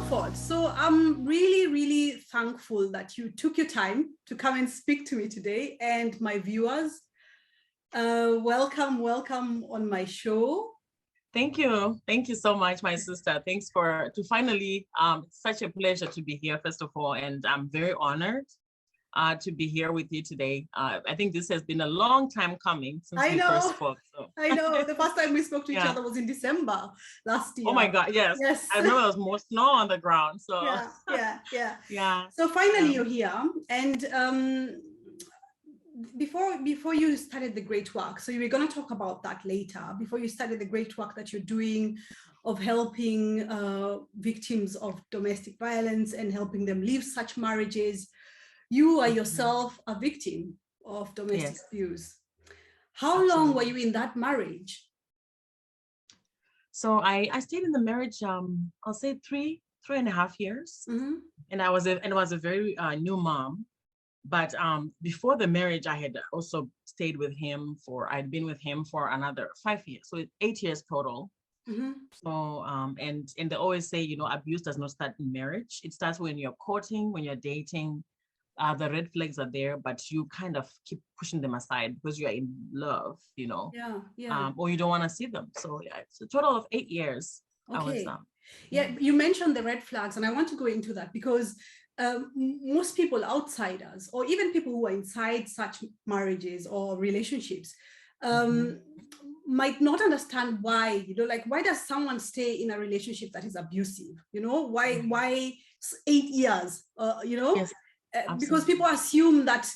Comfort. So I'm really, really thankful that you took your time to come and speak to me today, and my viewers. Welcome on my show. Thank you. Thank you so much, my sister. Thanks to finally, it's such a pleasure to be here, first of all, and I'm very honored to be here with you today. I think this has been a long time coming since we first spoke. So. I know. The first time we spoke to each other was in December last year. Oh my God, yes. Yes. I remember there was more snow on the ground. So yeah. So finally you're here. And before you started the great work, so we're going to talk about that later, before you started the great work that you're doing of helping victims of domestic violence and helping them leave such marriages. You are yourself a victim of domestic abuse. How long were you in that marriage? So I stayed in the marriage, I'll say three and a half years. Mm-hmm. And I was a very new mom. But before the marriage, I had also stayed with him I'd been with him for another 5 years. So 8 years total. Mm-hmm. So, and they always say, abuse does not start in marriage. It starts when you're courting, when you're dating. The red flags are there, but you kind of keep pushing them aside because you're in love, or you don't want to see them. So yeah, it's a total of 8 years. Okay. You mentioned the red flags, and I want to go into that because most people, outsiders, or even people who are inside such marriages or relationships, might not understand why, why does someone stay in a relationship that is abusive? Why 8 years? Yes. Because people assume that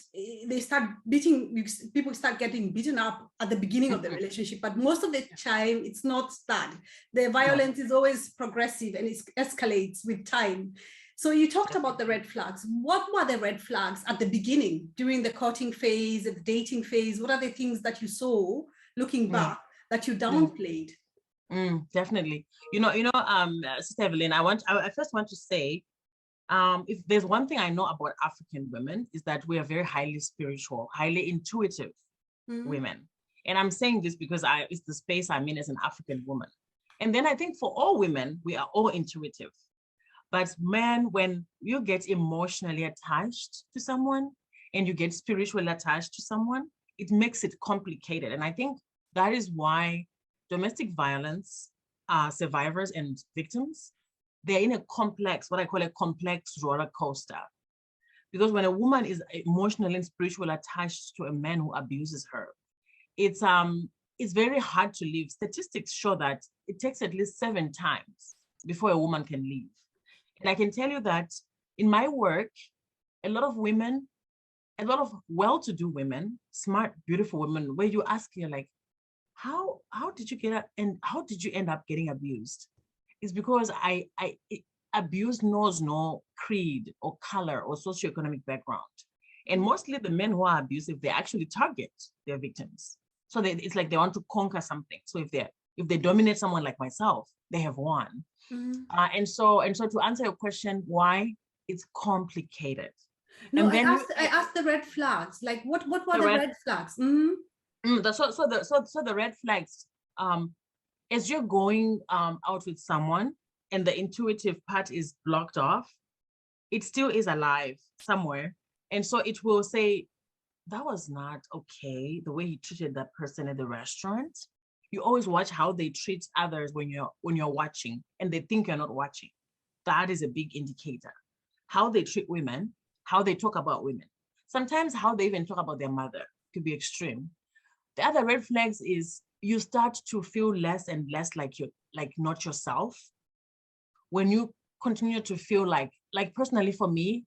people start getting beaten up at the beginning of the relationship, but most of the time it's not that. The violence is always progressive and it escalates with time. So you talked about the red flags. What were the red flags at the beginning, during the courting phase, the dating phase? What are the things that you saw looking back that you downplayed? Definitely. Sister Evelyn, I first want to say, if there's one thing I know about African women is that we are very highly spiritual, highly intuitive women. And I'm saying this because it's the space I'm in as an African woman. And then I think for all women, we are all intuitive. But men, when you get emotionally attached to someone and you get spiritually attached to someone, it makes it complicated. And I think that is why domestic violence survivors and victims, they're in a complex, what I call a complex roller coaster. Because when a woman is emotionally and spiritually attached to a man who abuses her, it's very hard to leave. Statistics show that it takes at least 7 times before a woman can leave. And I can tell you that in my work, a lot of well-to-do women, smart, beautiful women, where you ask, you're like, how did you get up and how did you end up getting abused? It's because abuse knows no creed or color or socioeconomic background. And mostly the men who are abusive, they actually target their victims. So it's like they want to conquer something. So if they dominate someone like myself, they have won. Mm-hmm. And so to answer your question, why? It's complicated. No, and then I asked the red flags. Like what were the red flags? Mm-hmm. So the red flags, as you're going out with someone and the intuitive part is blocked off, it still is alive somewhere. And so it will say, that was not okay, the way you treated that person at the restaurant. You always watch how they treat others when you're watching and they think you're not watching. That is a big indicator. How they treat women, how they talk about women. Sometimes how they even talk about their mother could be extreme. The other red flags is you start to feel less and less like not yourself. When you continue to feel like personally for me,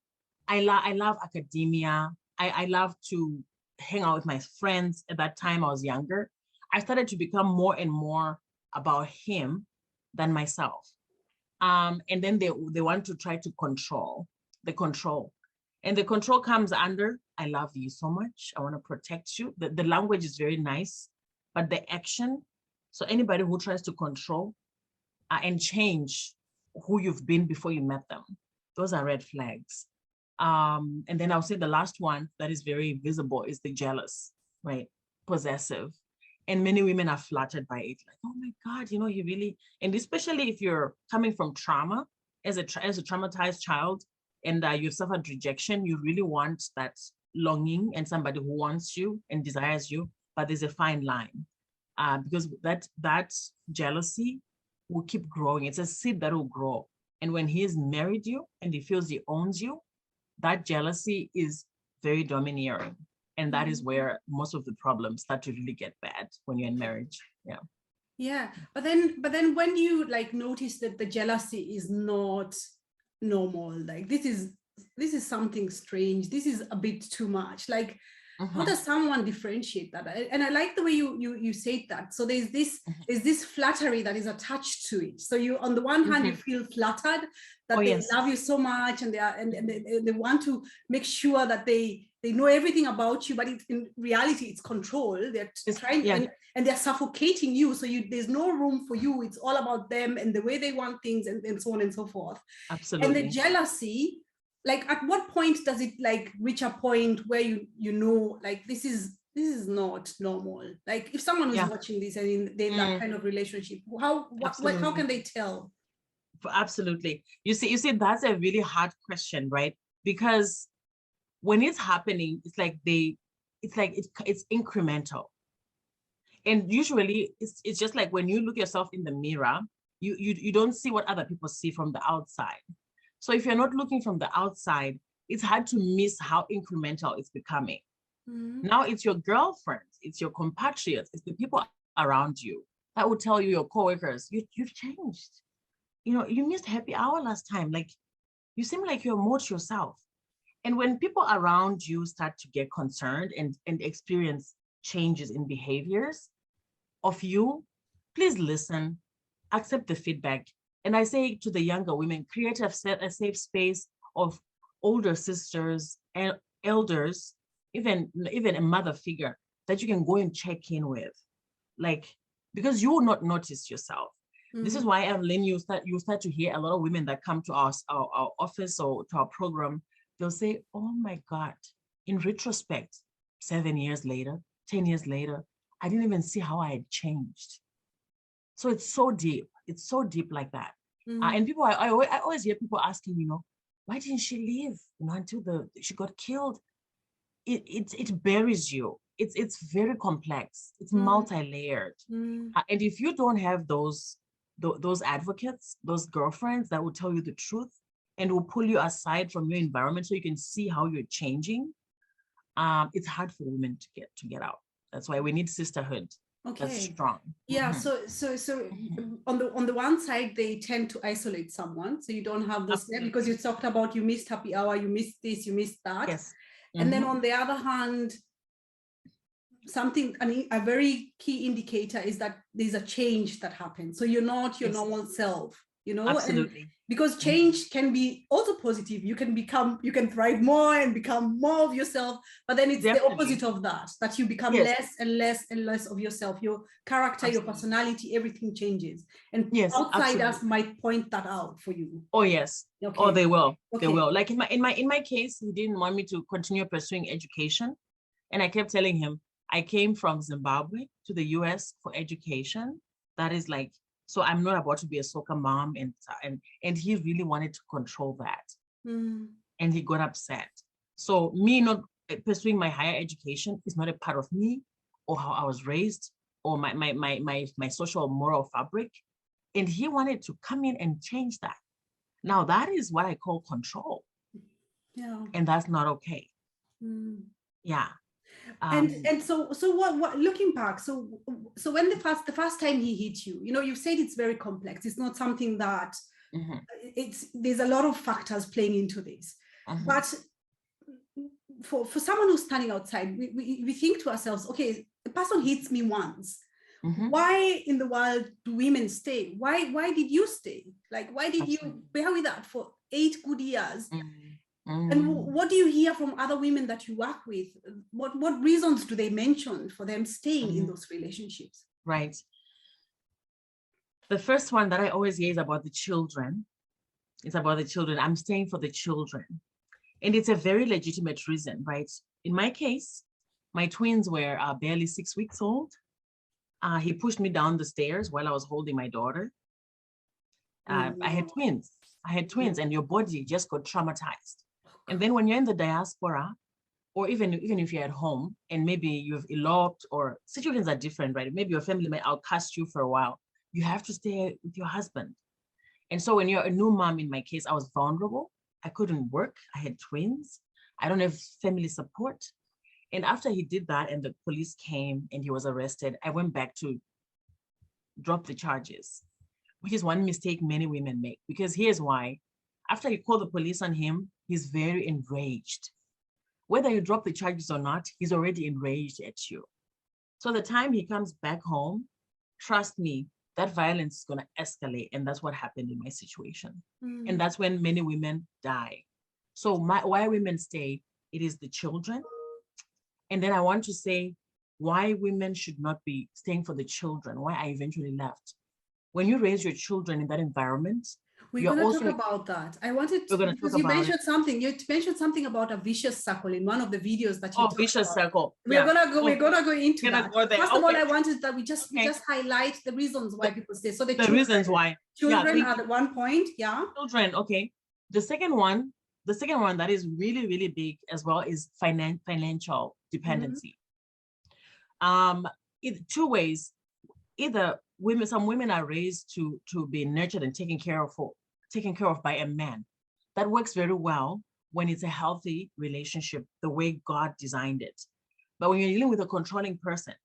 I love academia. I love to hang out with my friends. At that time, I was younger. I started to become more and more about him than myself. And then they want to try to control. And the control comes under, I love you so much. I want to protect you. The language is very nice, but the action, so anybody who tries to control and change who you've been before you met them, those are red flags. And then I'll say the last one that is very visible is the jealous, right? Possessive. And many women are flattered by it, like, oh my God, he really, and especially if you're coming from trauma, as a traumatized child, and you've suffered rejection, you really want that longing and somebody who wants you and desires you, but there's a fine line, because that jealousy will keep growing. It's a seed that will grow. And when he's married you and he feels he owns you, that jealousy is very domineering. And that is where most of the problems start to really get bad when you're in marriage. Yeah. Yeah. But then when you like notice that the jealousy is not normal, like this is something strange, this is a bit too much, like how does someone differentiate that? And I like the way you said that. So there's this flattery that is attached to it. So you, on the one hand, you feel flattered that they love you so much, and they want to make sure that they know everything about you, but in reality, it's control. They're trying, and they're suffocating you. So there's no room for you. It's all about them and the way they want things, and so on and so forth. Absolutely. And the jealousy, like at what point does it like reach a point where you know like this is not normal? Like if someone is watching this and they're in that kind of relationship, how can they tell? Absolutely. You see, that's a really hard question, right? Because when it's happening, it's like it's incremental. And usually it's just like when you look yourself in the mirror, you don't see what other people see from the outside. So if you're not looking from the outside, it's hard to miss how incremental it's becoming. Now it's your girlfriends, it's your compatriots, it's the people around you that will tell you, your coworkers, you've changed. You know, you missed happy hour last time. Like, you seem like you're more to yourself. And when people around you start to get concerned and experience changes in behaviors of you, please listen, accept the feedback. And I say to the younger women, create a safe space of older sisters and elders, even a mother figure that you can go and check in with, like, because you will not notice yourself. This is why, Evelyn, you start to hear a lot of women that come to our office or to our program. They'll say, oh my God, in retrospect, 7 years later, 10 years later, I didn't even see how I had changed. So it's so deep. It's so deep like that. And people, I always hear people asking, you know, why didn't she leave, you know, until she got killed? It buries you. It's very complex. It's multi-layered. And if you don't have those advocates, those girlfriends that will tell you the truth and will pull you aside from your environment so you can see how you're changing, it's hard for women to get out. That's why we need sisterhood. Okay. That's strong. Yeah. So on the one side, they tend to isolate someone, so you don't have those, because you talked about you missed happy hour, you missed this, you missed that. Yes. And then on the other hand, a very key indicator is that there's a change that happens. So you're not your normal self, you know. Absolutely. And because change can be also positive. You can thrive more and become more of yourself, but then it's the opposite of that you become less and less and less of yourself. Your character, your personality, everything changes. And outsiders might point that out for you. Oh, yes. Okay. Oh, they will. Okay. They will. Like in my case, he didn't want me to continue pursuing education. And I kept telling him, I came from Zimbabwe to the US for education. That is like, so I'm not about to be a soccer mom. And he really wanted to control that. And he got upset. So me not pursuing my higher education is not a part of me or how I was raised or my social moral fabric. And he wanted to come in and change that. Now that is what I call control. Yeah. And that's not okay. Yeah. And so what looking back, so when the first time he hit you, you know, you've said it's very complex. It's not something that there's a lot of factors playing into this. But for someone who's standing outside, we think to ourselves, okay, the person hits me once. Why in the world do women stay? Why did you stay? Like, why did you bear with that for 8 good years? And what do you hear from other women that you work with? What reasons do they mention for them staying in those relationships? Right. The first one that I always hear is about the children. It's about the children. I'm staying for the children. And it's a very legitimate reason, right? In my case, my twins were barely 6 weeks old. He pushed me down the stairs while I was holding my daughter. I had twins. And your body just got traumatized. And then when you're in the diaspora, or even if you're at home and maybe you've eloped, or situations are different, right? Maybe your family may outcast you for a while. You have to stay with your husband. And so when you're a new mom, in my case, I was vulnerable. I couldn't work. I had twins. I don't have family support. And after he did that and the police came and he was arrested, I went back to drop the charges, which is one mistake many women make. Because here's why. After you call the police on him, he's very enraged. Whether you drop the charges or not, he's already enraged at you. So the time he comes back home, trust me, that violence is going to escalate. And that's what happened in my situation. And that's when many women die. So why women stay, it is the children. And then I want to say why women should not be staying for the children, why I eventually left. When you raise your children in that environment, we're going to talk about that. I wanted to, because you mentioned something about a vicious circle in one of the videos that you talked vicious about. circle. We're gonna go into that. First of all, I wanted that we just highlight the reasons why people stay. So the reasons why children at one point, children. Okay. The second one that is really, really big as well is financial dependency. Two ways. Either some women are raised to be nurtured and taken care of by a man. That works very well when it's a healthy relationship, the way God designed it. But when you're dealing with a controlling person,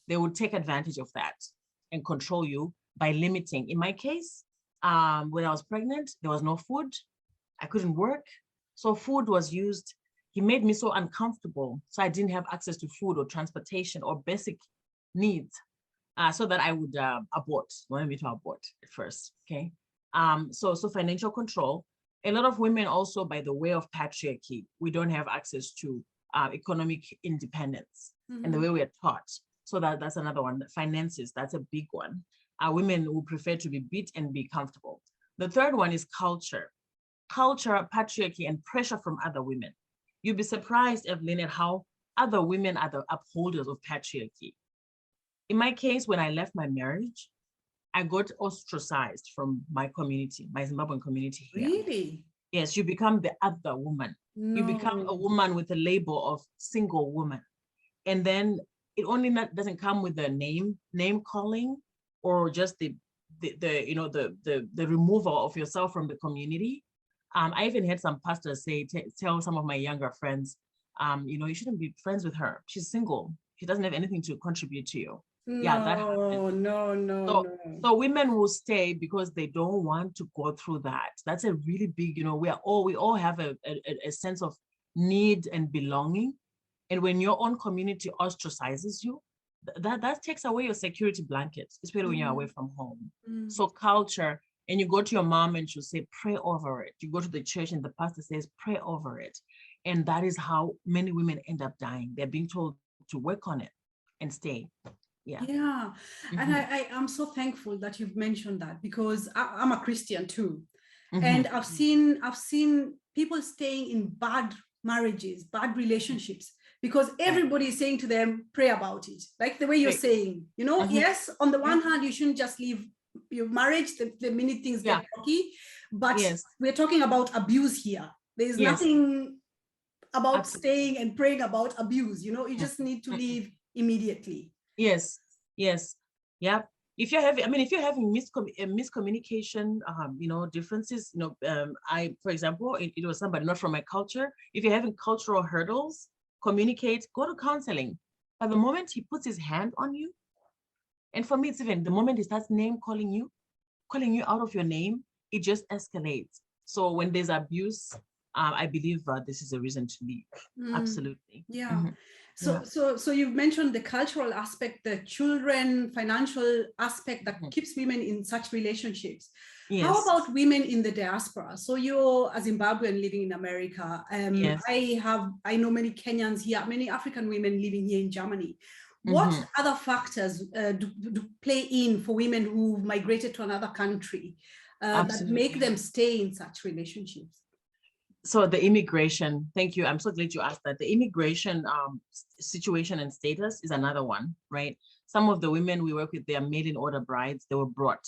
they would take advantage of that and control you by limiting. In my case, when I was pregnant, there was no food. I couldn't work. So food was used. He made me so uncomfortable. So I didn't have access to food or transportation or basic needs. So that I would abort, wanted me to abort at first, okay? So financial control. A lot of women also, by the way of patriarchy, we don't have access to economic independence and the way we are taught. So that's another one. Finances, that's a big one. Women who prefer to be beat and be comfortable. The third one is culture. Culture, patriarchy, and pressure from other women. You'd be surprised, Evelyn, at how other women are the upholders of patriarchy. In my case, when I left my marriage, I got ostracized from my community, my Zimbabwean community here. Really? Yes, you become the other woman. No. You become a woman with a label of single woman. And then it only doesn't come with the name calling or just the removal of yourself from the community. I even had some pastors tell some of my younger friends, you shouldn't be friends with her. She's single. She doesn't have anything to contribute to you. That happened. No. So women will stay because they don't want to go through that. That's a really big, we all have a sense of need and belonging. And when your own community ostracizes you, that takes away your security blanket, especially when you're away from home. So culture, and you go to your mom and she'll say, pray over it. You go to the church and the pastor says, pray over it. And that is how many women end up dying. They're being told to work on it and stay. Yeah. And I am so thankful that you've mentioned that, because I'm a Christian too. And I've seen people staying in bad marriages, bad relationships, because everybody is saying to them, pray about it. Like the way you're saying, yes, on the one hand, you shouldn't just leave your marriage the minute things get rocky, but we're talking about abuse here. There's nothing about staying and praying about abuse. You just need to leave immediately. Yes. Yeah. If you're having miscommunication, differences, for example, it was somebody not from my culture. If you're having cultural hurdles, communicate, go to counseling. But the moment he puts his hand on you, and for me, it's even the moment he starts calling you out of your name, it just escalates. So when there's abuse, I believe this is a reason to leave. Absolutely. Yeah. So you've mentioned the cultural aspect, the children, financial aspect that keeps women in such relationships. Yes. How about women in the diaspora? So you're a Zimbabwean living in America. I know many Kenyans here, many African women living here in Germany. What other factors do play in for women who migrated to another country that make them stay in such relationships? So the immigration, thank you. I'm so glad you asked that. The immigration situation and status is another one, right? Some of the women we work with, they are mail-in order brides. They were brought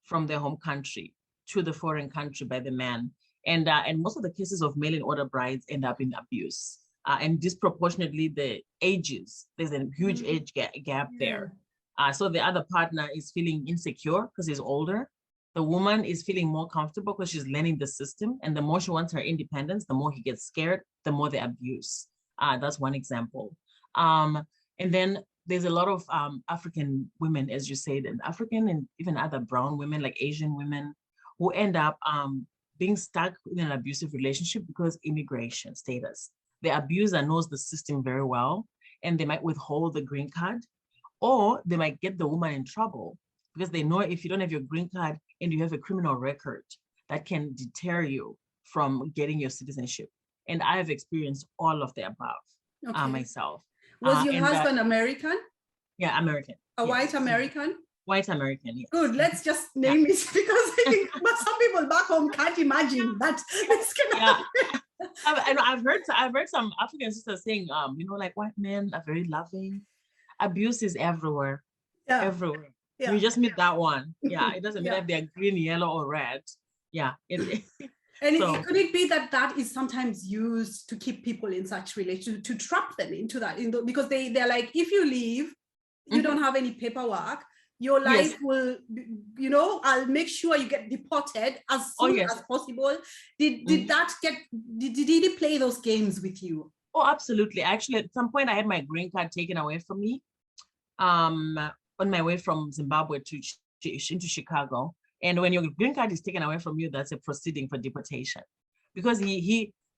from their home country to the foreign country by the man. And most of the cases of mail in order brides end up in abuse. And disproportionately the ages, there's a huge age gap there. So the other partner is feeling insecure because he's older. The woman is feeling more comfortable because she's learning the system. And the more she wants her independence, the more he gets scared, the more the abuse. That's one example. And then there's a lot of African women, as you said, and African and even other brown women, like Asian women, who end up being stuck in an abusive relationship because immigration status. The abuser knows the system very well, and they might withhold the green card, or they might get the woman in trouble because they know if you don't have your green card and you have a criminal record, that can deter you from getting your citizenship. And I have experienced all of the above myself. Was your husband American? Yeah, American. A white American? White American, yes. Good, let's just name it, because I think some people back home can't imagine that this can happen. I've heard some African sisters saying, like white men are very loving. Abuse is everywhere. Yeah. Everywhere. Yeah. You just meet that one. Yeah, it doesn't matter if they're green, yellow, or red. Yeah. And could it be that is sometimes used to keep people in such relation, to trap them into that, because they're like, if you leave, you don't have any paperwork, your life will, I'll make sure you get deported as soon as possible. Did he play those games with you? Oh, absolutely. Actually, at some point I had my green card taken away from me on my way from Zimbabwe into Chicago. And when your green card is taken away from you, that's a proceeding for deportation. Because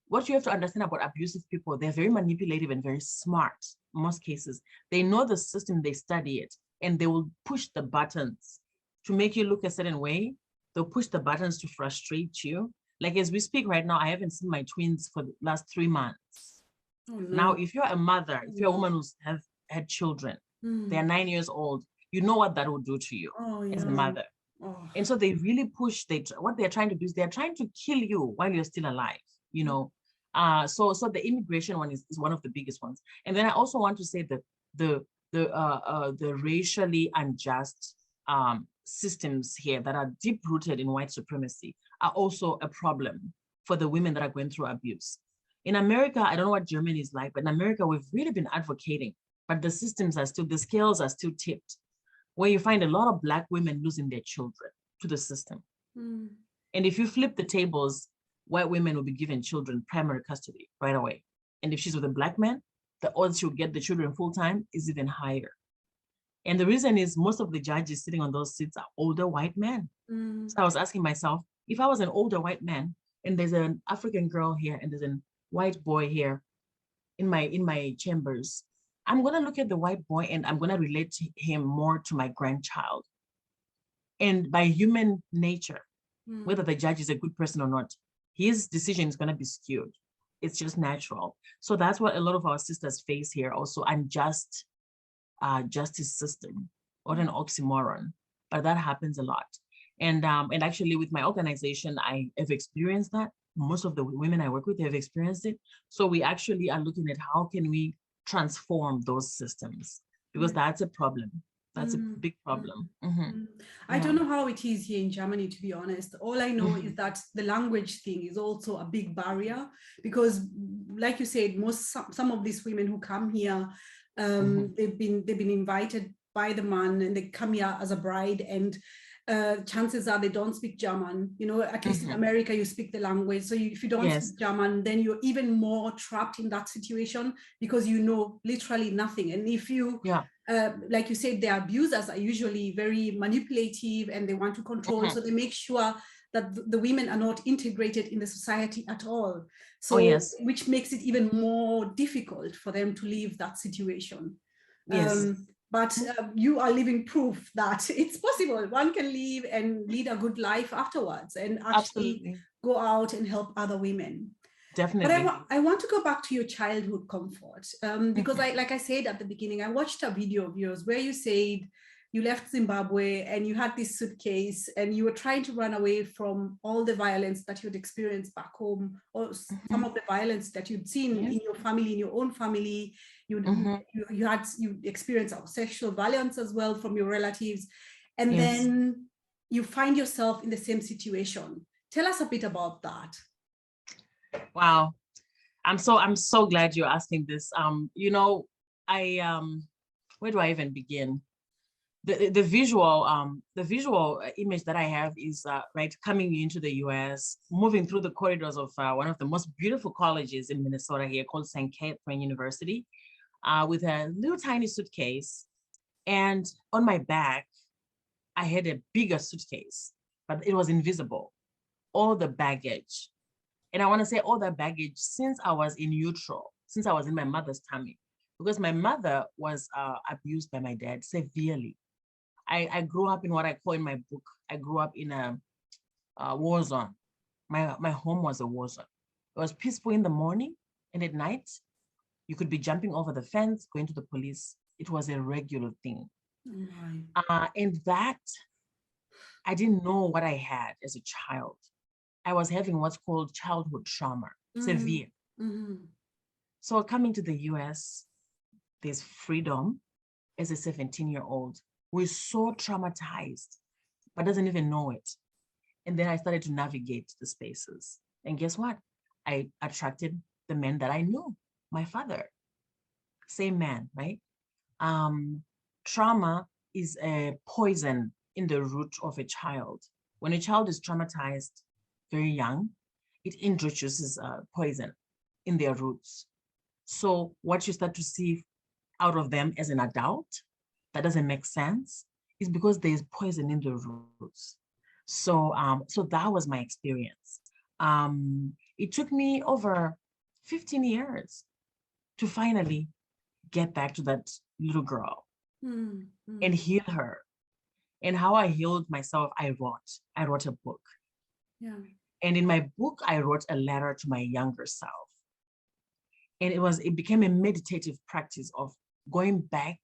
what you have to understand about abusive people, they're very manipulative and very smart in most cases. They know the system, they study it, and they will push the buttons to make you look a certain way. They'll push the buttons to frustrate you. Like as we speak right now, I haven't seen my twins for the last 3 months. Oh, no. Now, if you're a mother, if you're a woman who's had children, they're 9 years old, you know what that will do to you as a mother. Oh. And so they really push, what they're trying to do is they're trying to kill you while you're still alive, So the immigration one is one of the biggest ones. And then I also want to say that the racially unjust systems here that are deep rooted in white supremacy are also a problem for the women that are going through abuse. In America, I don't know what Germany is like, but in America, we've really been advocating, but the scales are still tipped, where you find a lot of Black women losing their children to the system. And if you flip the tables, white women will be given children primary custody right away. And if she's with a Black man, the odds she'll get the children full-time is even higher. And the reason is most of the judges sitting on those seats are older white men. So I was asking myself, if I was an older white man and there's an African girl here and there's a white boy here in my chambers, I'm going to look at the white boy and I'm going to relate to him more to my grandchild. And by human nature, whether the judge is a good person or not, his decision is going to be skewed. It's just natural. So that's what a lot of our sisters face here, also unjust justice system, or an oxymoron, but that happens a lot. And actually with my organization, I have experienced that. Most of the women I work with have experienced it. So we actually are looking at how can we transform those systems, because that's a problem. That's a big problem. I don't know how it is here in Germany, to be honest. All I know is that the language thing is also a big barrier, because like you said, some of these women who come here, they've been invited by the man and they come here as a bride, and chances are they don't speak German. At least in America, you speak the language. So if you don't speak German, then you're even more trapped in that situation because you know literally nothing. And if you, like you said, the abusers are usually very manipulative and they want to control. So they make sure that the women are not integrated in the society at all. So which makes it even more difficult for them to leave that situation. But you are living proof that it's possible. One can leave and lead a good life afterwards and actually go out and help other women. Definitely. But I want to go back to your childhood comfort, because like I said at the beginning, I watched a video of yours where you said you left Zimbabwe and you had this suitcase and you were trying to run away from all the violence that you'd experienced back home, or some of the violence that you'd seen in your family, in your own family. You experienced sexual violence as well from your relatives. And then you find yourself in the same situation. Tell us a bit about that. Wow. I'm so glad you're asking this. You know, where do I even begin? The visual image that I have is right, coming into the US, moving through the corridors of one of the most beautiful colleges in Minnesota here called St. Catherine University, with a little tiny suitcase. And on my back, I had a bigger suitcase, but it was invisible, all the baggage. And I want to say all that baggage since I was in utero, since I was in my mother's tummy, because my mother was abused by my dad severely. I grew up in what I call in my book, I grew up in a war zone. My home was a war zone. It was peaceful in the morning, and at night, you could be jumping over the fence, going to the police. It was a regular thing. Right. And that, I didn't know what I had as a child. I was having what's called childhood trauma, severe. Mm-hmm. So coming to the US, there's freedom as a 17-year-old. We're so traumatized, but doesn't even know it. And then I started to navigate the spaces. And guess what? I attracted the men that I knew, my father, same man, right? Trauma is a poison in the root of a child. When a child is traumatized very young, it introduces poison in their roots. So what you start to see out of them as an adult that doesn't make sense is because there's poison in the roots. So so that was my experience. It took me over 15 years to finally get back to that little girl and heal her. And how I healed myself, I wrote a book. Yeah. And in my book, I wrote a letter to my younger self. And it became a meditative practice of going back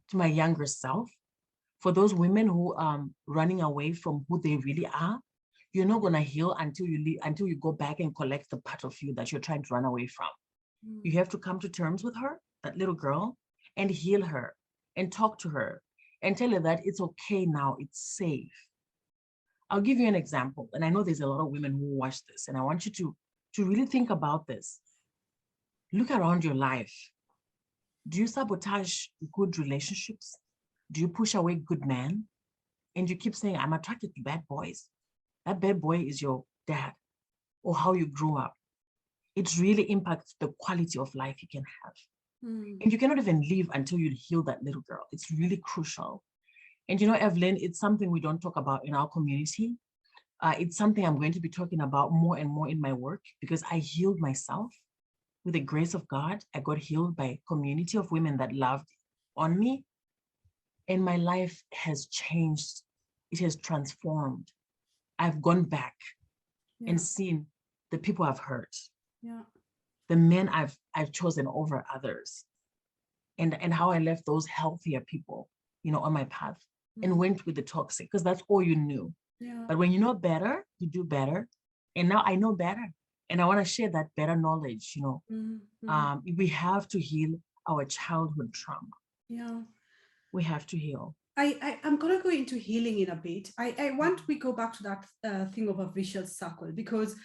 to my younger self. For those women who are running away from who they really are, you're not gonna heal until you go back and collect the part of you that you're trying to run away from. You have to come to terms with her, that little girl, and heal her and talk to her and tell her that it's okay now, it's safe. I'll give you an example. And I know there's a lot of women who watch this, and I want you to really think about this. Look around your life. Do you sabotage good relationships? Do you push away good men? And you keep saying, I'm attracted to bad boys. That bad boy is your dad or how you grew up. It really impacts the quality of life you can have. And you cannot even live until you heal that little girl. It's really crucial. And you know, Evelyn, it's something we don't talk about in our community. It's something I'm going to be talking about more and more in my work because I healed myself with the grace of God. I got healed by a community of women that loved on me. And my life has changed. It has transformed. I've gone back and seen the people I've hurt, the men I've chosen over others, and how I left those healthier people, you know, on my path and went with the toxic because that's all you knew. But when you know better, you do better. And now I know better. And I want to share that better knowledge, you know. We have to heal our childhood trauma. We have to heal. I'm going to go into healing in a bit. I want we go back to that thing of a vicious circle because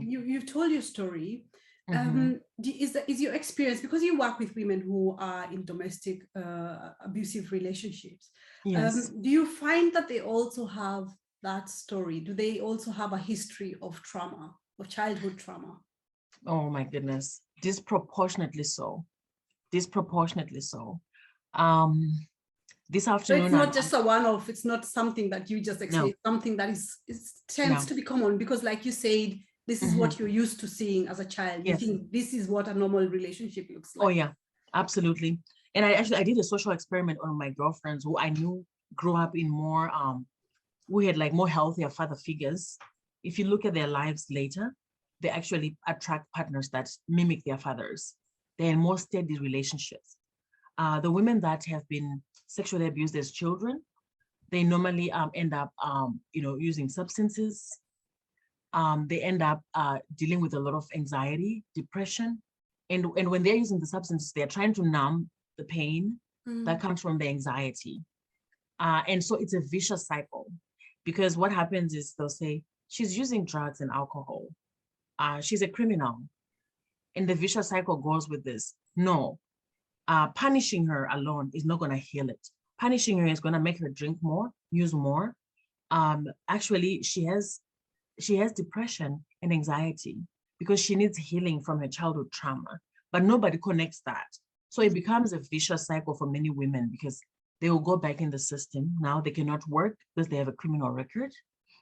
you've told your story. Is your experience, because you work with women who are in domestic abusive relationships, yes. Do you find that they also have that story? Do they also have a history of trauma, of childhood trauma? Oh my goodness, disproportionately so. Disproportionately so. This afternoon, so it's not just a one-off. It's not something that you just experience. No. Something that tends to be common because, like you said, this is what you're used to seeing as a child. You think this is what a normal relationship looks like. Oh yeah, absolutely. And I did a social experiment on my girlfriends who I knew grew up in more we had like more healthier father figures. If you look at their lives later, they actually attract partners that mimic their fathers. They're in more steady relationships. The women that have been sexually abused as children, they normally end up, you know, using substances. They end up dealing with a lot of anxiety, depression. And when they're using the substances, they're trying to numb the pain that comes from the anxiety. And so it's a vicious cycle. Because what happens is they'll say, she's using drugs and alcohol. She's a criminal. And the vicious cycle goes with this. No, punishing her alone is not going to heal it. Punishing her is going to make her drink more, use more. Actually, she has depression and anxiety because she needs healing from her childhood trauma, but nobody connects that. So it becomes a vicious cycle for many women because they will go back in the system. Now they cannot work because they have a criminal record.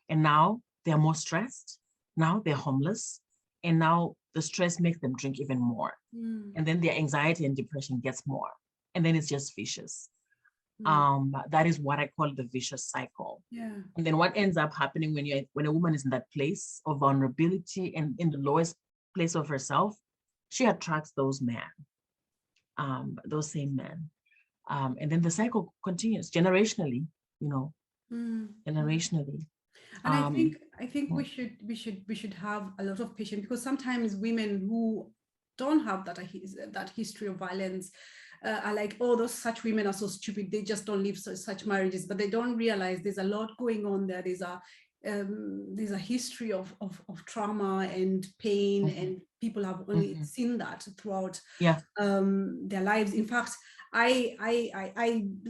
And now they're more stressed. Now they're homeless. And now the stress makes them drink even more. And then their anxiety and depression gets more. And then it's just vicious. That is what I call the vicious cycle. Yeah. And then what ends up happening when a woman is in that place of vulnerability and in the lowest place of herself, she attracts those men, those same men. And then the cycle continues generationally, generationally. And I think we should have a lot of patience, because sometimes women who don't have that history of violence are like, oh, those such women are so stupid, they just don't live such marriages, but they don't realize there's a lot going on there. There's a history of trauma and pain, and people have only seen that throughout their lives. In fact, I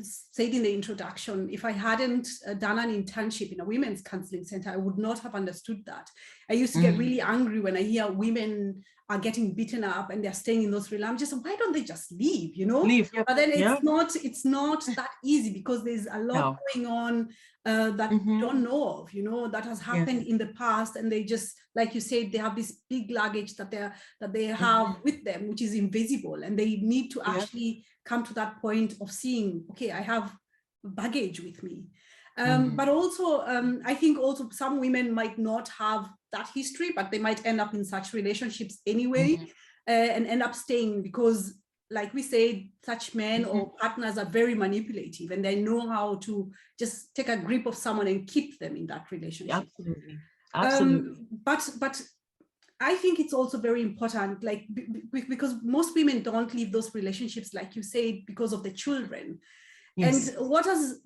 said in the introduction, if I hadn't done an internship in a women's counseling center, I would not have understood that. I used to get really angry when I hear women are getting beaten up and they're staying in those relationships. I'm just, why don't they just leave, Leave, But then it's not that easzy, because there's a lot going on that we don't know of, that has happened in the past, and they just, like you said, they have this big luggage that they have with them, which is invisible, and they need to actually come to that point of seeing, okay, I have baggage with me. But also, I think also some women might not have that history, but they might end up in such relationships anyway, and end up staying because, like we said, such men or partners are very manipulative, and they know how to just take a grip of someone and keep them in that relationship. Absolutely. But I think it's also very important, like, because most women don't leave those relationships, like you said, because of the children. Yes. And what does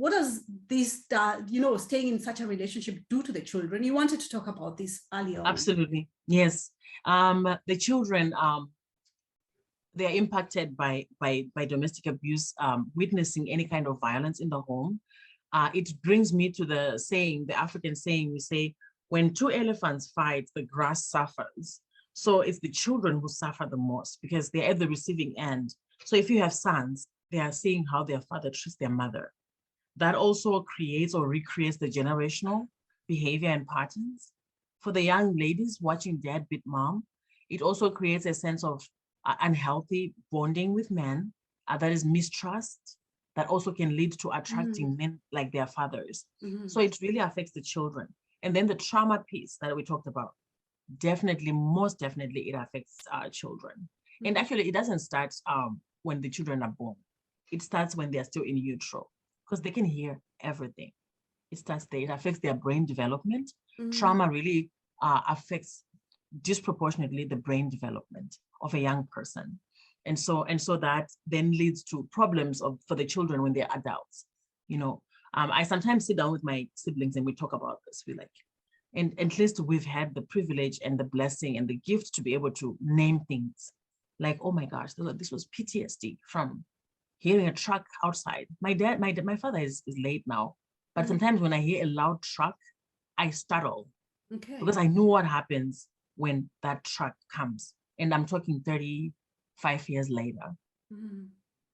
this, staying in such a relationship do to the children? You wanted to talk about this earlier on. Absolutely. Yes. The children, they are impacted by domestic abuse, witnessing any kind of violence in the home. It brings me to the African saying, we say, when two elephants fight, the grass suffers. So it's the children who suffer the most because they're at the receiving end. So if you have sons, they are seeing how their father treats their mother. That also creates or recreates the generational behavior and patterns. For the young ladies watching dad beat mom, it also creates a sense of unhealthy bonding with men, that is mistrust, that also can lead to attracting men like their fathers. So it really affects the children. And then the trauma piece that we talked about, most definitely it affects children. And actually it doesn't start when the children are born. It starts when they're still in utero, because they can hear everything. It starts there. It affects their brain development. Trauma really affects disproportionately the brain development of a young person. And so that then leads to problems for the children when they're adults. I sometimes sit down with my siblings and we talk about this. We like, and at least we've had the privilege and the blessing and the gift to be able to name things like, oh my gosh, this was PTSD from hearing a truck outside. My father is late now, but sometimes when I hear a loud truck, I startle because I know what happens when that truck comes. And I'm talking 35 years later.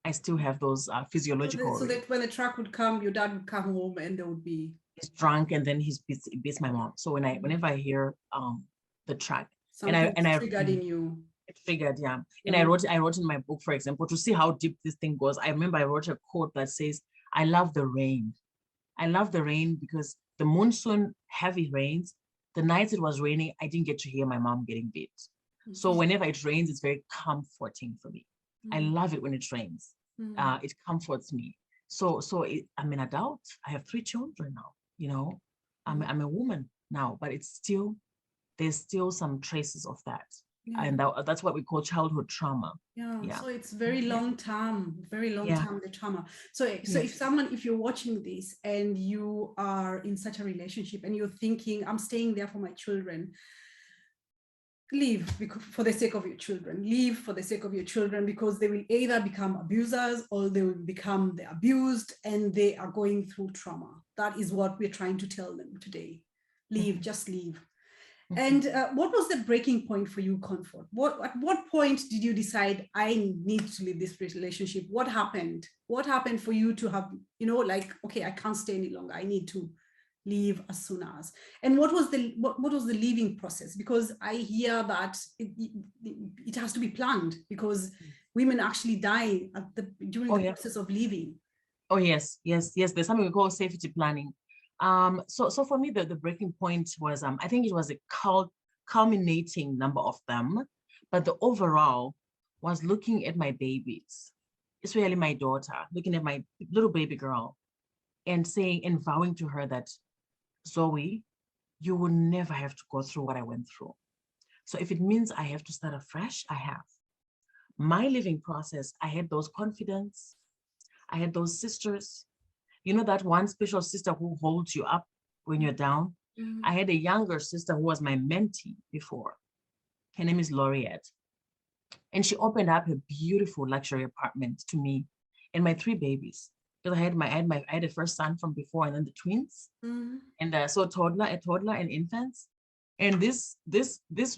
I still have those physiological. So that when the truck would come, your dad would come home and there would be. He's drunk and then he beats my mom. So whenever I hear the truck, something triggered in you. It triggered, yeah. And I wrote in my book, for example, to see how deep this thing goes. I remember I wrote a quote that says, "I love the rain. I love the rain because the monsoon, heavy rains, the nights it was raining, I didn't get to hear my mom getting beat. So whenever it rains, it's very comforting for me. I love it when it rains. It comforts me. So I'm an adult. I have 3 children now. I'm a woman now, but there's still some traces of that. Yeah. And that's what we call childhood trauma. Yeah, Yeah. so it's very Yeah. long term, Yeah. the trauma. So, Yes. if you're watching this and you are in such a relationship and you're thinking, I'm staying there for my children, leave for the sake of your children. Leave for the sake of your children, because they will either become abusers or they will become the abused, and they are going through trauma. That is what we're trying to tell them today. Leave, just leave. And what was the breaking point for you, Comfort? At what point did you decide, I need to leave this relationship? What happened? What happened for you to have, like, okay, I can't stay any longer. I need to leave as soon as. And what was the leaving process? Because I hear that it has to be planned, because women actually die during the process of leaving. Oh, yes. There's something we call safety planning. So for me, the breaking point was, I think it was a culminating number of them, but the overall was looking at my babies, especially my daughter, looking at my little baby girl and saying and vowing to her that, Zoe, you will never have to go through what I went through. So if it means I have to start afresh, I have. My living process, I had those confidence, I had those sisters. You know, that one special sister who holds you up when you're down? Mm-hmm. I had a younger sister who was my mentee before. Her name is Laureate. And she opened up a beautiful luxury apartment to me and my 3 babies. Because I had a first son from before, and then the twins. Mm-hmm. And so a toddler and infants. And this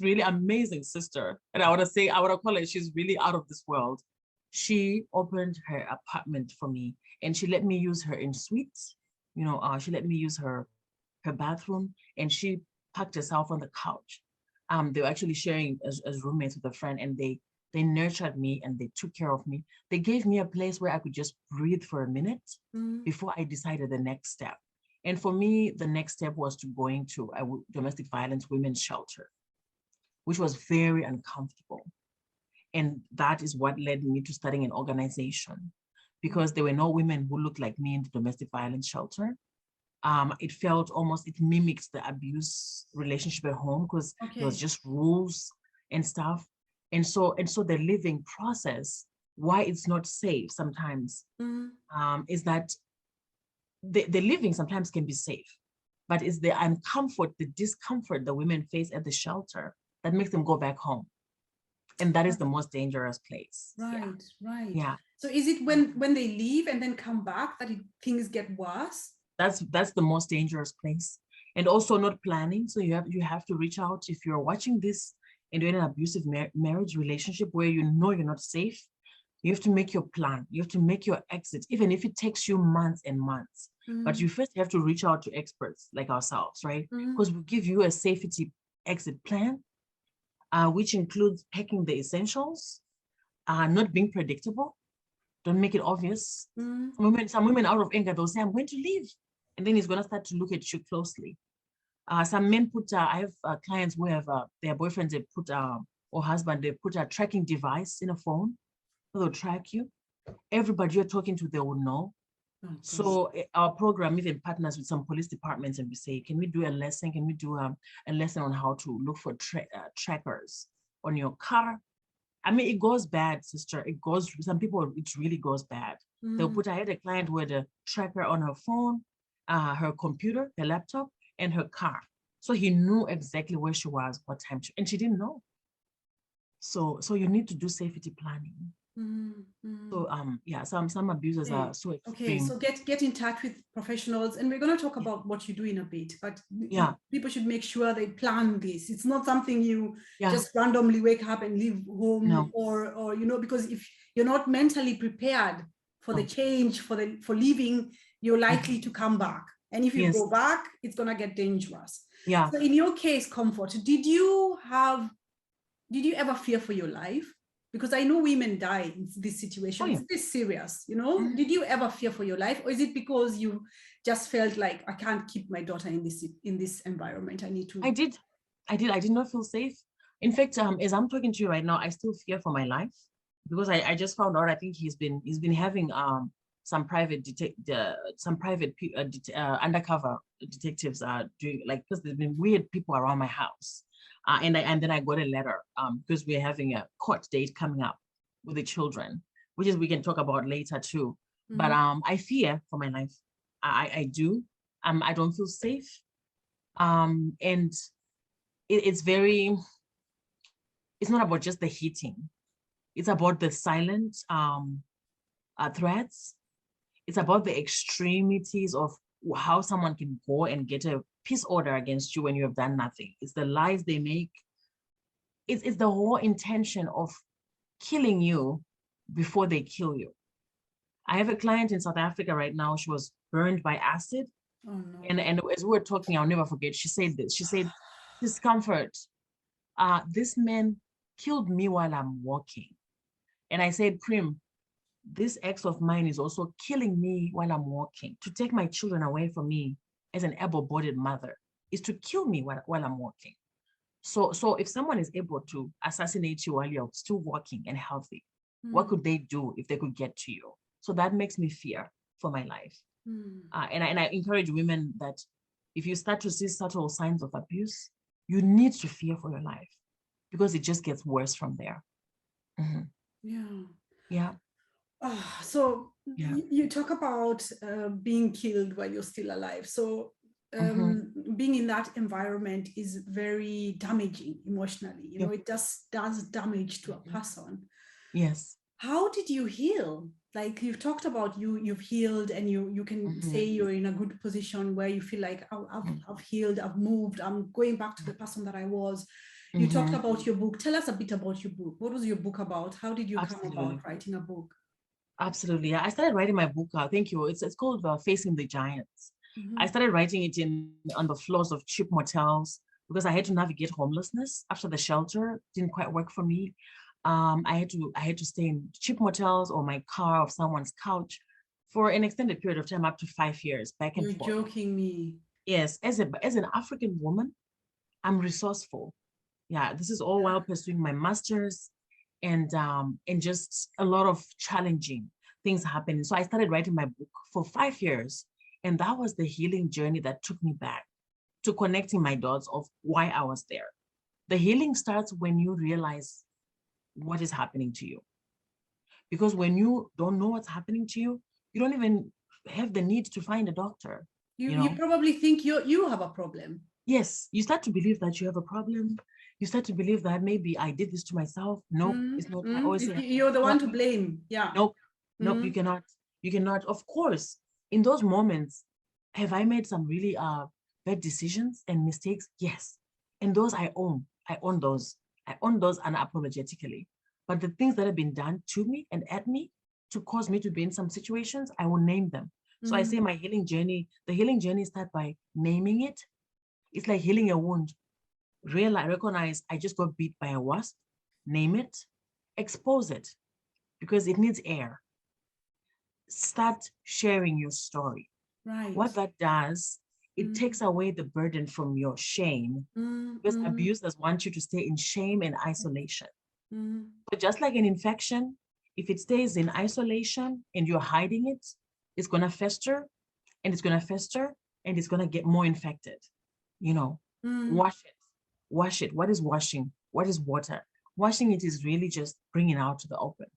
really amazing sister, and I want to call her, she's really out of this world. She opened her apartment for me, and she let me use her in suites. She let me use her bathroom, and she packed herself on the couch. They were actually sharing as roommates with a friend, and they nurtured me and they took care of me. They gave me a place where I could just breathe for a minute before I decided the next step. And for me, the next step was to going to a domestic violence women's shelter, which was very uncomfortable. And that is what led me to starting an organization, because there were no women who looked like me in the domestic violence shelter. It mimicked the abuse relationship at home, because there was just rules and stuff. And so the living process, why it's not safe sometimes, is that the living sometimes can be safe, but it's the discomfort the women face at the shelter that makes them go back home. And that is the most dangerous place. Right. Yeah. So is it when they leave and then come back that things get worse? That's the most dangerous place. And also not planning. So you have to reach out if you're watching this and you're in an abusive marriage relationship where you know you're not safe. You have to make your plan. You have to make your exit, even if it takes you months and months. But you first have to reach out to experts like ourselves, right? Because we give you a safety exit plan, which includes packing the essentials, not being predictable. Don't make it obvious. Some women out of anger, they'll say, I'm going to leave. And then he's going to start to look at you closely. Some men I have clients who have their boyfriends, they put, or husband, they put a tracking device in a phone. They'll track you. Everybody you're talking to, they will know. So our program even partners with some police departments, and we say, can we do a lesson? Can we do a lesson on how to look for trackers on your car? I mean, it goes bad, sister. Some people, it really goes bad. I had a client who had a tracker on her phone, her computer, her laptop, and her car. So he knew exactly where she was, what time, and she didn't know. So you need to do safety planning. So some abusers are so extreme. Okay, so get in touch with professionals, and we're going to talk about what you do in a bit, but people should make sure they plan this. It's not something you just randomly wake up and leave home, or because if you're not mentally prepared for the change, for leaving, you're likely to come back. And if you go back, it's going to get dangerous. Yeah. So in your case, Comfort, did you ever fear for your life? Because I know women die in this situation. It's this serious, Did you ever fear for your life, or is it because you just felt like, I can't keep my daughter in this environment? I need to. I did not feel safe. In fact, as I'm talking to you right now, I still fear for my life, because I just found out, I think he's been having some private undercover detectives doing, like, because there's been weird people around my house. And then I got a letter because we're having a court date coming up with the children, which is we can talk about later too. But I fear for my life. I do. I don't feel safe. And it's not about just the hitting. It's about the silent threats. It's about the extremities of how someone can go and get a peace order against you when you have done nothing. It's the lies they make. It's the whole intention of killing you before they kill you. I have a client in South Africa right now. She was burned by acid. Oh, no. And as we were talking, I'll never forget, she said this. She said, "Discomfort. This man killed me while I'm walking." And I said, "Prim, this ex of mine is also killing me while I'm walking. To take my children away from me as an able-bodied mother is to kill me while I'm walking. So if someone is able to assassinate you while you're still walking and healthy, what could they do if they could get to you?" So that makes me fear for my life. And I encourage women that if you start to see subtle signs of abuse, you need to fear for your life because it just gets worse from there. Yeah. So you talk about being killed while you're still alive. So being in that environment is very damaging emotionally. You know, it does damage to a person. Yes. How did you heal? Like you've talked about you've healed, and you can say you're in a good position where you feel like I've healed, I've moved, I'm going back to the person that I was. You talked about your book. Tell us a bit about your book. What was your book about? How did you come about writing a book? Absolutely. Yeah, I started writing my book. Thank you. It's called Facing the Giants. I started writing it on the floors of cheap motels because I had to navigate homelessness after the shelter didn't quite work for me. I had to stay in cheap motels or my car or someone's couch for an extended period of time, up to 5 years, back and forth. You're joking me. Yes, as an African woman, I'm resourceful. Yeah, this is all while pursuing my master's and just a lot of challenging things happening. So I started writing my book for 5 years, and that was the healing journey that took me back to connecting my dots of why I was there. The healing starts when you realize what is happening to you. Because when you don't know what's happening to you, you don't even have the need to find a doctor. You probably think you have a problem. Yes, you start to believe that you have a problem. You start to believe that maybe I did this to myself. Nope, it's not. I always say, you're the one to blame. Yeah. Nope, you cannot. You cannot. Of course, in those moments, have I made some really bad decisions and mistakes? Yes, and those I own. I own those. I own those unapologetically. But the things that have been done to me and at me to cause me to be in some situations, I will name them. So I say my healing journey, the healing journey starts by naming it. It's like healing a wound. Recognize I just got beat by a wasp, name it, expose it, because it needs air. Start sharing your story. Right. What that does, it takes away the burden from your shame, because abusers want you to stay in shame and isolation. But just like an infection, if it stays in isolation and you're hiding it, it's going to fester and it's going to fester and it's going to get more infected. Wash it. Wash it. What is washing? What is water? Washing it is really just bringing it out to the open.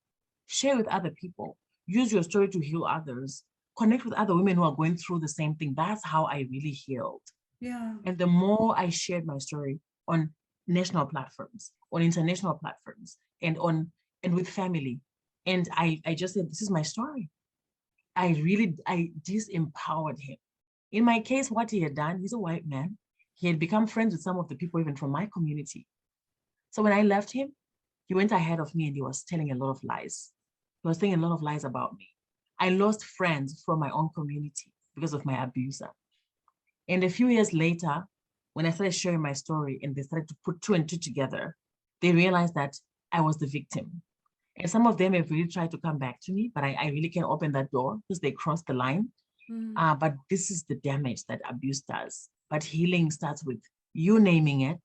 Share with other people. Use your story to heal others. Connect with other women who are going through the same thing. That's how I really healed. Yeah. And the more I shared my story on national platforms, on international platforms, and with family, and I just said, this is my story. I disempowered him. In my case, what he had done, he's a white man. He had become friends with some of the people even from my community. So when I left him, he went ahead of me and he was telling a lot of lies. He was saying a lot of lies about me. I lost friends from my own community because of my abuser. And a few years later, when I started sharing my story and they started to put two and two together, they realized that I was the victim. And some of them have really tried to come back to me, but I really can't open that door because they crossed the line. But this is the damage that abuse does. But healing starts with you naming it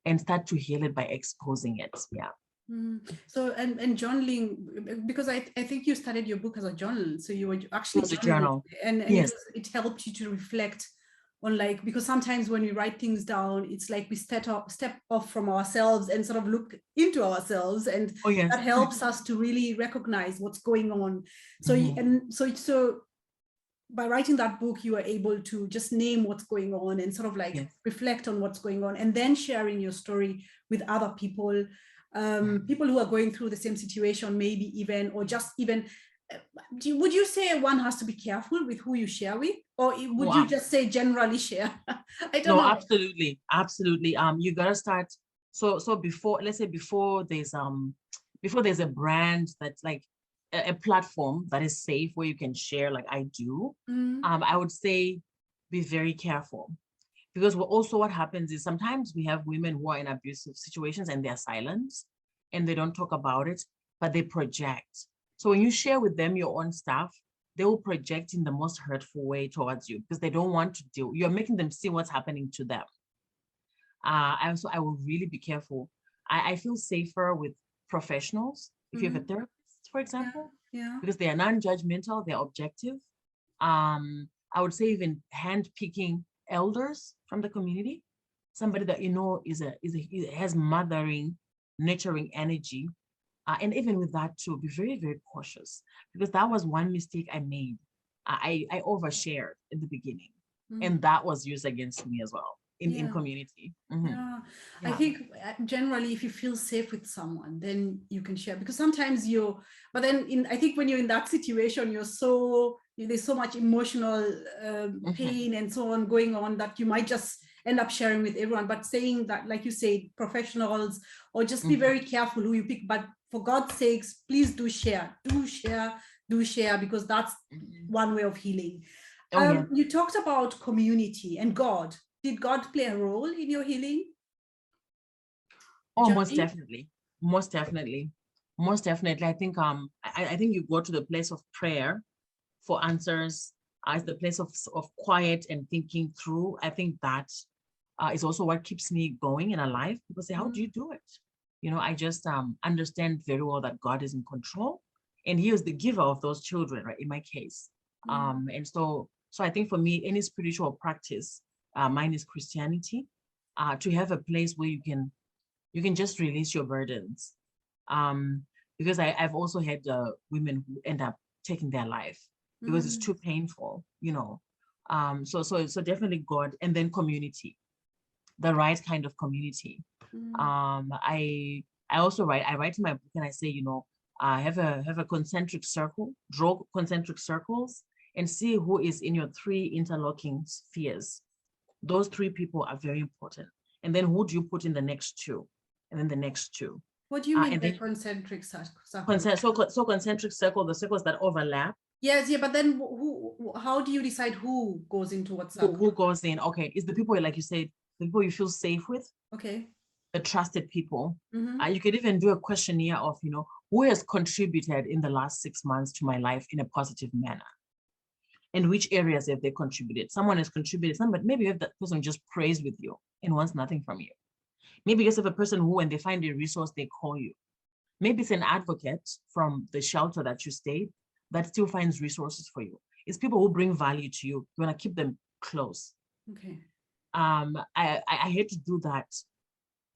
and start to heal it by exposing it. Yeah. So and journaling, because I think you started your book as a journal. So you were actually journal. And yes, it helped you to reflect like, because sometimes when we write things down, it's like we step off from ourselves and sort of look into ourselves, and Oh, yes. that helps us to really recognize what's going on. So Mhm. and so by writing that book, you are able to just name what's going on and sort of like Yes. reflect on what's going on, and then sharing your story with other people, people who are going through the same situation, maybe even, or just even, would you say one has to be careful with who you share with, or would you Wow. just say generally share? I don't No, know. absolutely, absolutely. You gotta start. So before, let's say before there's a brand that's like a platform that is safe where you can share, like I do. I would say be very careful, because what happens is sometimes we have women who are in abusive situations and they're silent and they don't talk about it, but they project. So when you share with them your own stuff, they will project in the most hurtful way towards you because they don't want to deal. You're making them see what's happening to them. I will really be careful. I feel safer with professionals. If you have a therapist, for example, Yeah. because they are non-judgmental, they're objective. I would say even hand-picking elders from the community, somebody that you know has mothering, nurturing energy. And even with that too, be very, very cautious, because that was one mistake I made. I overshared in the beginning, and that was used against me as well in community. Yeah, I Yeah. think generally, if you feel safe with someone, then you can share, because sometimes but then I think when you're in that situation, there's so much emotional pain and so on going on that you might just end up sharing with everyone. But saying that, like you say, professionals, or just be very careful who you pick. But for God's sakes, please do share, because that's one way of healing. Oh, yeah. You talked about community and God. Did God play a role in your healing Oh, most journey? definitely. Most definitely. Most definitely. I think I think you go to the place of prayer for answers, as the place of quiet and thinking through. I think that is also what keeps me going and alive. People say, how do you do it? You know, I just understand very well that God is in control, and He is the giver of those children, right? In my case. And so I think for me, any spiritual practice, mine is Christianity, to have a place where you can just release your burdens. Because I've also had women who end up taking their life because it's too painful, you know. So definitely God, and then community, the right kind of community. I also write in my book, and I say, you know, have a concentric circle, draw concentric circles, and see who is in your 3 interlocking spheres. Those 3 people are very important. And then who do you put in the next 2? And then the next 2. What do you mean by concentric circle? So concentric circle, the circles that overlap. Yes, yeah, but then how do you decide who goes into what circle? Who goes in? Okay, it's the people, like you said, the people you feel safe with. Okay. The trusted people. You could even do a questionnaire of, you know, who has contributed in the last 6 months to my life in a positive manner, and which areas have they contributed. Someone has contributed, but maybe you have that person just prays with you and wants nothing from you. Maybe you just have a person who, when they find a resource, they call you. Maybe it's an advocate from the shelter that you stayed that still finds resources for you. It's people who bring value to you. You want to keep them close. Okay. I had to do that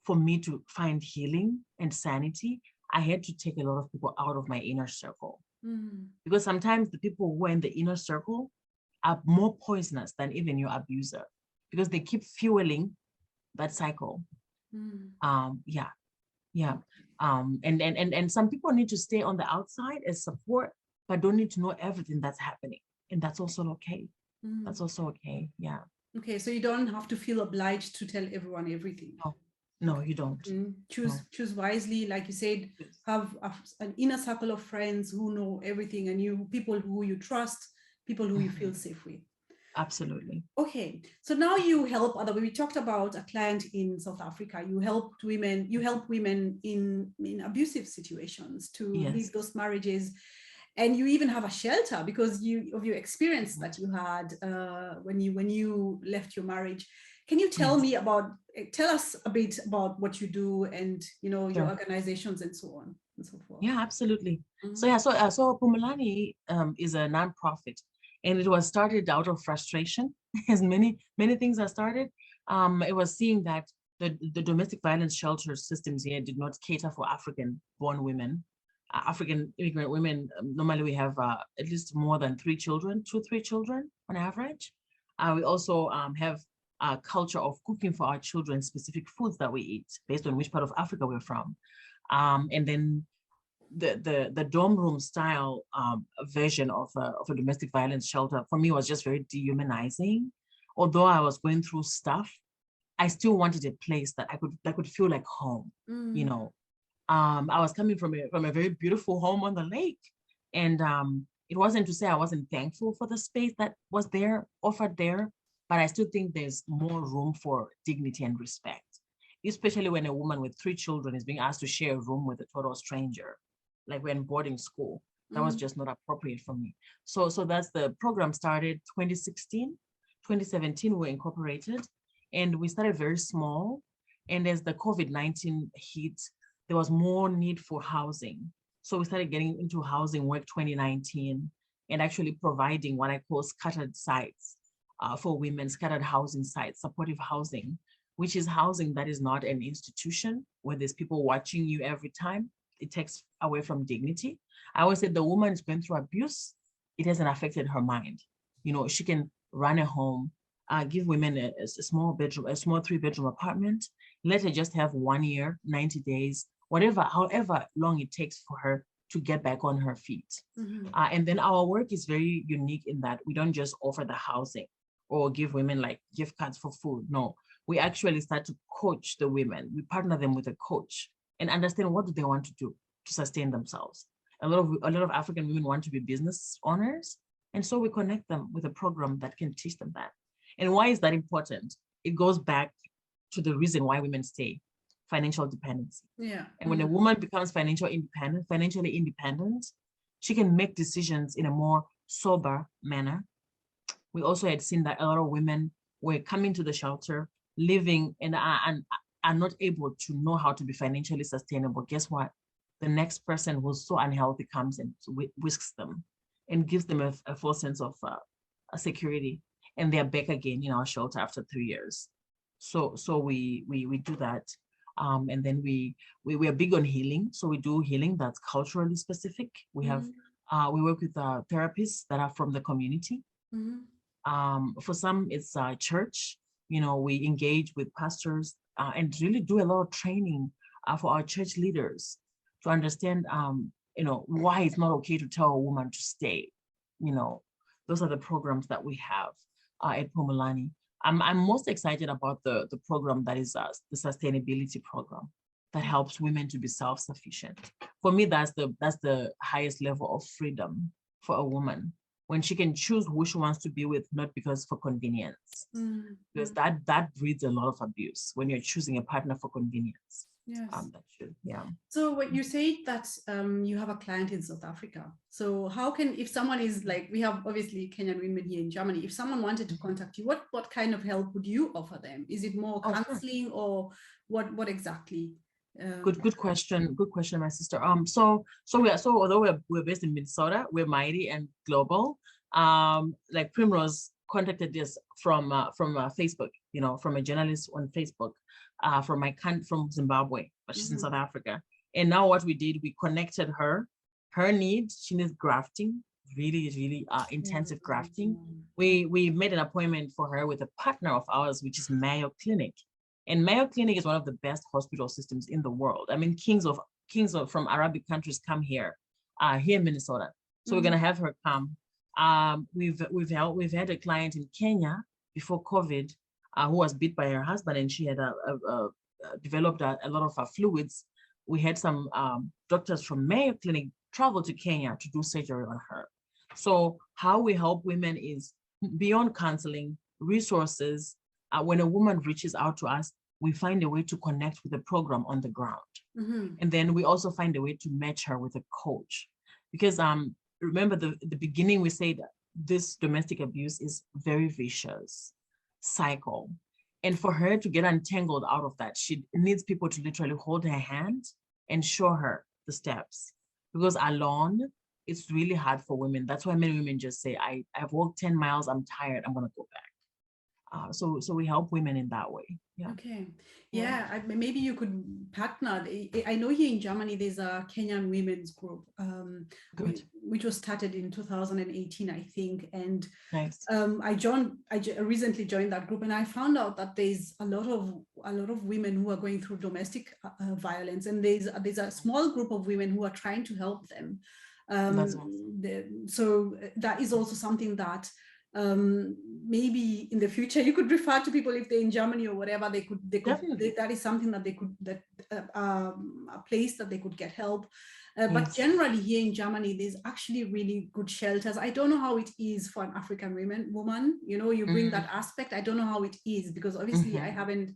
for me to find healing and sanity. I had to take a lot of people out of my inner circle, because sometimes the people who are in the inner circle are more poisonous than even your abuser, because they keep fueling that cycle. And some people need to stay on the outside as support, but don't need to know everything that's happening, and that's also okay. That's also okay. Yeah. Okay, so you don't have to feel obliged to tell everyone everything. No, you don't. Choose wisely, like you said. Have an inner circle of friends who know everything, and people who you trust, people who you feel safe with. Absolutely. Okay, so now you help we talked about a client in South Africa. You help women in abusive situations to leave those marriages, and you even have a shelter because of your experience that you had when you left your marriage. Can you tell us a bit about what you do and your organizations and so on and so forth? Yeah, absolutely. So Phumulani is a nonprofit, And it was started out of frustration, as many things are started. It was seeing that the domestic violence shelter systems here did not cater for African-born women. African immigrant women, normally we have at least more than 3 children, 2-3 children on average. We also have a culture of cooking for our children specific foods that we eat based on which part of Africa we're from. And then the dorm room style version of a domestic violence shelter for me was just very dehumanizing. Although I was going through stuff, I still wanted a place that I could feel like home. You know, I was coming from a very beautiful home on the lake, and it wasn't to say I wasn't thankful for the space that was there, offered there, but I still think there's more room for dignity and respect, especially when a woman with 3 children is being asked to share a room with a total stranger, like we're in boarding school. That was just not appropriate for me. So that's the program started 2016, 2017, we were incorporated, and we started very small. And as the COVID-19 hit, there was more need for housing. So we started getting into housing work 2019 and actually providing what I call scattered sites for women, scattered housing sites, supportive housing, which is housing that is not an institution where there's people watching you every time. It takes away from dignity. I always say the woman is going through abuse, it hasn't affected her mind. You know, she can run a home, give women a small bedroom, a small 3-bedroom apartment, let her just have 1 year, 90 days, whatever, however long it takes for her to get back on her feet. And then our work is very unique in that we don't just offer the housing or give women like gift cards for food. No, we actually start to coach the women. We partner them with a coach and understand what do they want to do to sustain themselves. A lot of African women want to be business owners. And so we connect them with a program that can teach them that. And why is that important? It goes back to the reason why women stay: financial dependency. Yeah. And when a woman becomes financially independent, she can make decisions in a more sober manner. We also had seen that a lot of women were coming to the shelter, living and are not able to know how to be financially sustainable. Guess what? The next person who's so unhealthy comes and whisks them and gives them a false sense of security. And they're back again in our shelter after 3 years. So we do that. And then we are big on healing. So we do healing that's culturally specific. We have, we work with therapists that are from the community. For some, it's church. You know, we engage with pastors and really do a lot of training for our church leaders to understand, you know, why it's not okay to tell a woman to stay. You know, those are the programs that we have at Phumulani. I'm most excited about the program that is the sustainability program that helps women to be self-sufficient. For me, that's the highest level of freedom for a woman, when she can choose who she wants to be with, not because for convenience, because that breeds a lot of abuse when you're choosing a partner for convenience. Yes. Yeah. So what you say that you have a client in South Africa. So how can, if someone is like, we have obviously Kenyan women here in Germany, if someone wanted to contact you, what kind of help would you offer them? Is it more counseling, or what exactly? Good question. Good question, my sister. So although we're based in Minnesota, we're mighty and global. Like Primrose contacted us from Facebook, you know, from a journalist on Facebook, from Zimbabwe, but she's in South Africa. And now what we did, we connected her needs. She needs grafting, really intensive grafting. We made an appointment for her with a partner of ours, which is Mayo Clinic. And Mayo Clinic is one of the best hospital systems in the world. I mean, kings from Arabic countries come here in Minnesota. So we're gonna have her come. We've had a client in Kenya before COVID who was beat by her husband, and she had developed a lot of fluids. We had some doctors from Mayo Clinic travel to Kenya to do surgery on her. So how we help women is beyond counseling, resources. When a woman reaches out to us, we find a way to connect with the program on the ground. And then we also find a way to match her with a coach. Because remember the beginning, we said this domestic abuse is very vicious cycle. And for her to get untangled out of that, she needs people to literally hold her hand and show her the steps. Because alone, it's really hard for women. That's why many women just say, I've walked 10 miles, I'm tired, I'm gonna go back. So we help women in that way. Yeah. Okay. Yeah, maybe you could partner. I know here in Germany, there's a Kenyan women's group, Good. which was started in 2018, I think. And Nice. I recently joined that group, and I found out that there's a lot of women who are going through domestic violence, and there's a small group of women who are trying to help them. That's awesome. So that is also something that maybe in the future you could refer to people if they're in Germany or whatever. Definitely. That is something that they could, a place that they could get help. But Yes. generally here in Germany, there's actually really good shelters. I don't know how it is for an African woman. You know, you bring that aspect. I don't know how it is, because obviously I haven't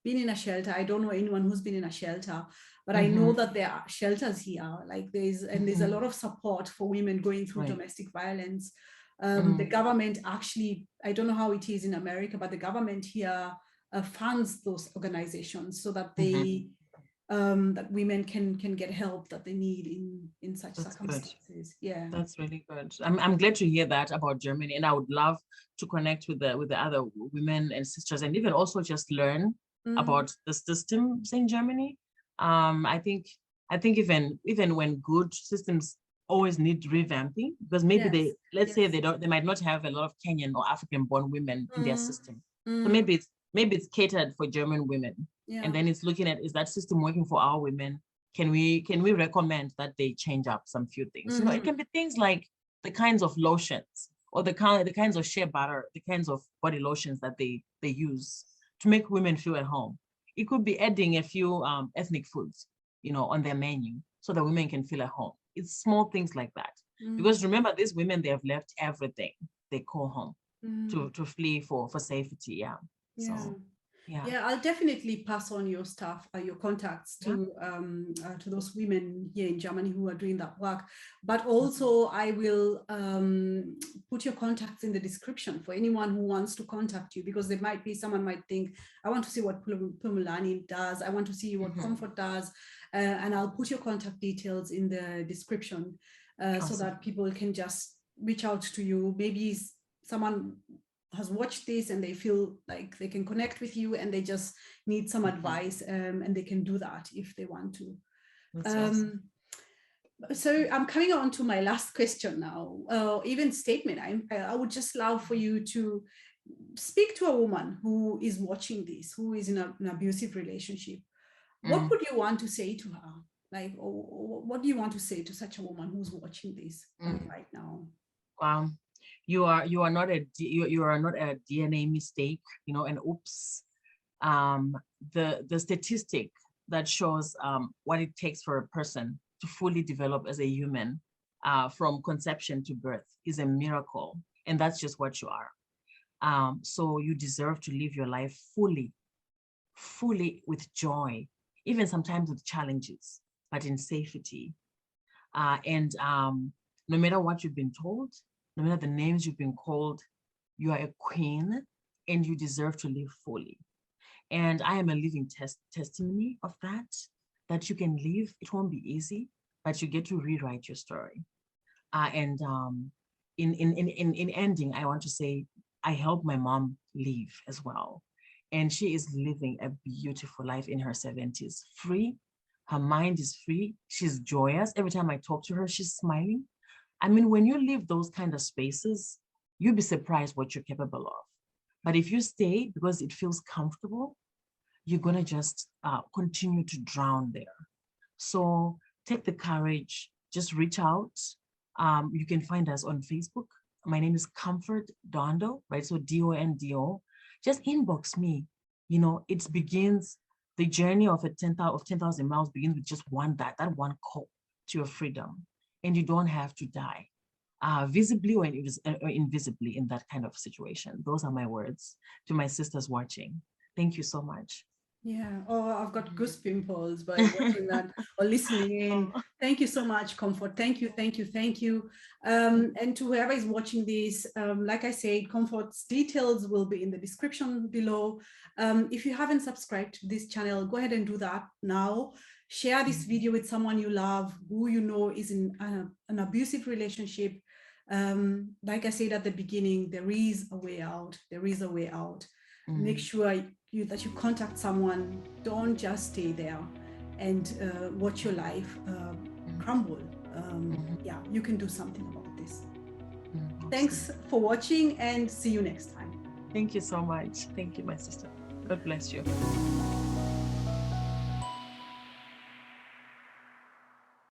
been in a shelter. I don't know anyone who's been in a shelter, but I know that there are shelters here. Like there's a lot of support for women going through domestic violence. The government actually, I don't know how it is in America, but the government here funds those organizations so that they that women can get help that they need in such circumstances. Good. Yeah, that's really good. I'm glad to hear that about Germany, and I would love to connect with the other women and sisters, and even also just learn about the systems in Germany. I think even when good systems always need revamping, because maybe let's say they might not have a lot of Kenyan or African born women in their system. So maybe it's catered for German women. And then it's looking at, is that system working for our women? Can we recommend that they change up some few things? You know, it can be things like the kinds of lotions or the kinds of shea butter, the kinds of body lotions that they use to make women feel at home. It could be adding a few ethnic foods, you know, on their menu so that women can feel at home. It's small things like that. Because remember, these women, they have left everything they call home to flee for safety. Yeah. So yeah, I'll definitely pass on your stuff, your contacts to those women here in Germany who are doing that work. But also, I will put your contacts in the description for anyone who wants to contact you, because there might be someone might think, I want to see what Phumulani does. I want to see what Comfort does, and I'll put your contact details in the description so that people can just reach out to you. Maybe someone has watched this and they feel like they can connect with you and they just need some advice, and they can do that if they want to. Awesome. So I'm coming on to my last question now, even statement. I would just love for you to speak to a woman who is watching this, who is in an abusive relationship. What would you want to say to her? Like, what do you want to say to such a woman who's watching this right now? You are not a DNA mistake, you know, and oops. The statistic that shows what it takes for a person to fully develop as a human from conception to birth is a miracle, and that's just what you are. So you deserve to live your life fully with joy, even sometimes with challenges, but in safety. And no matter what you've been told, no matter the names you've been called, you are a queen and you deserve to live fully. And I am a living testimony of that you can live. It won't be easy, but you get to rewrite your story. And in ending, I want to say, I helped my mom live as well. And she is living a beautiful life in her 70s, free. Her mind is free. She's joyous. Every time I talk to her, she's smiling. I mean, when you leave those kind of spaces, you'll be surprised what you're capable of. But if you stay because it feels comfortable, you're going to just continue to drown there. So take the courage, just reach out. You can find us on Facebook. My name is Comfort Dondo, right? So Dondo. Just inbox me. You know, it begins, the journey of 10,000 miles begins with just that one call to your freedom. And you don't have to die visibly or invisibly in that kind of situation. Those are my words to my sisters watching. Thank you so much. Yeah. Oh, I've got goose pimples by watching that or listening in. Thank you so much, Comfort. Thank you. And to whoever is watching this, like I said, Comfort's details will be in the description below. If you haven't subscribed to this channel, go ahead and do that now. Share this video with someone you love, who you know is in an abusive relationship. Like I said at the beginning, there is a way out. There is a way out. Make sure that you contact someone. Don't just stay there and watch your life crumble. Yeah, you can do something about this. Thanks for watching, and see you next time. Thank you so much. Thank you, my sister. God bless you.